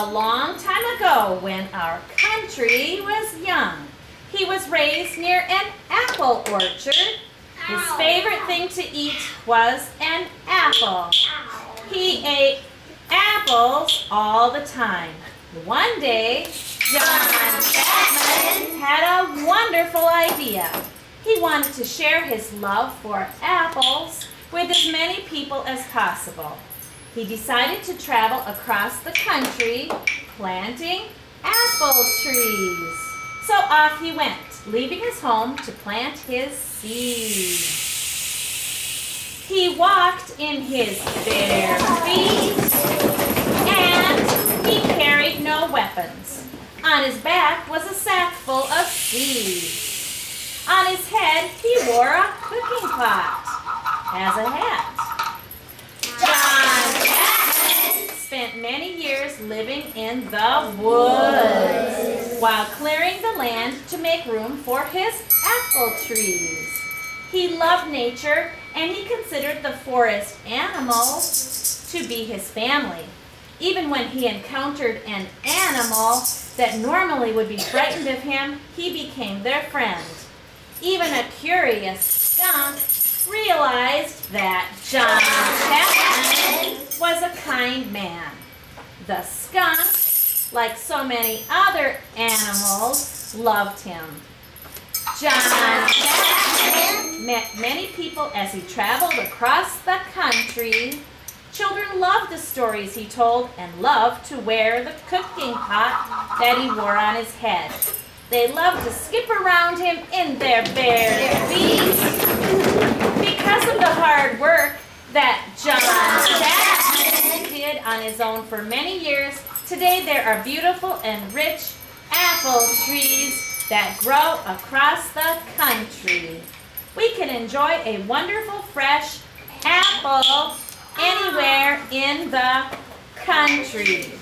A long time ago, when our country was young, he was raised near an apple orchard. His favorite thing to eat was an apple. He ate apples all the time. One day, John Chapman had a wonderful idea. He wanted to share his love for apples with as many people as possible. He decided to travel across the country planting apple trees. So off he went, leaving his home to plant his seeds. He walked in his bare feet and he carried no weapons. On his back was a sack full of seeds. On his head he wore a cooking pot as a hat. John Chapman spent many years living in the woods while clearing the land to make room for his apple trees. He loved nature and he considered the forest animals to be his family. Even when he encountered an animal that normally would be frightened of him, he became their friend. Even a curious skunk realized that John Chapman was a kind man. The skunk, like so many other animals, loved him. John Chapman met many people as he traveled across the country. Children loved the stories he told and loved to wear the cooking pot that he wore on his head. They loved to skip around him in their bare feet. Because of the hard work that John Chapman did on his own for many years, today there are beautiful and rich apple trees that grow across the country. We can enjoy a wonderful fresh apple anywhere in the country.